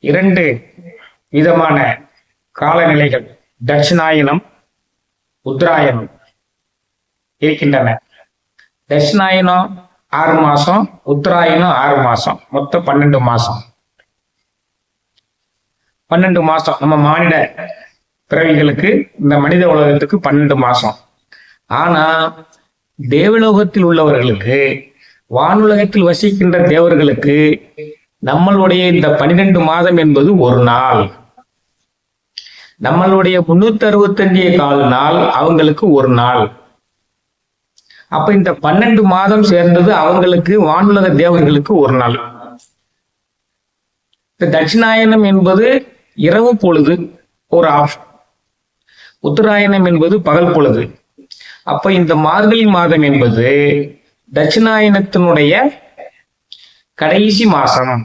2 விதமான காலநிலைகள் தட்சிணாயனம், உத்தராயணம் இருக்கின்றன. தட்சிணாயனம் 6 மாசம், உத்தராயணம் 6 மாசம், மொத்தம் 12 மாசம். 12 மாசம் நம்ம மானிட பிறவிகளுக்கு, இந்த மனித உலகத்துக்கு 12 மாசம். ஆனா தேவலோகத்தில் உள்ளவர்களுக்கு, வானுலகத்தில் வசிக்கின்ற தேவர்களுக்கு நம்மளுடைய இந்த 12 மாதம் என்பது ஒரு நாள். நம்மளுடைய 365 நாள் அவங்களுக்கு ஒரு நாள். அப்ப இந்த 12 மாதம் சேர்ந்தது அவங்களுக்கு, வானுலக தேவர்களுக்கு ஒரு நாள். தட்சிணாயனம் என்பது இரவு பொழுது ஒரு ஆஃப், உத்தராயணம் என்பது பகல் பொழுது. அப்ப இந்த மார்கழி மாதம் என்பது தட்சிணாயனத்தினுடைய கடைசி மாசம்.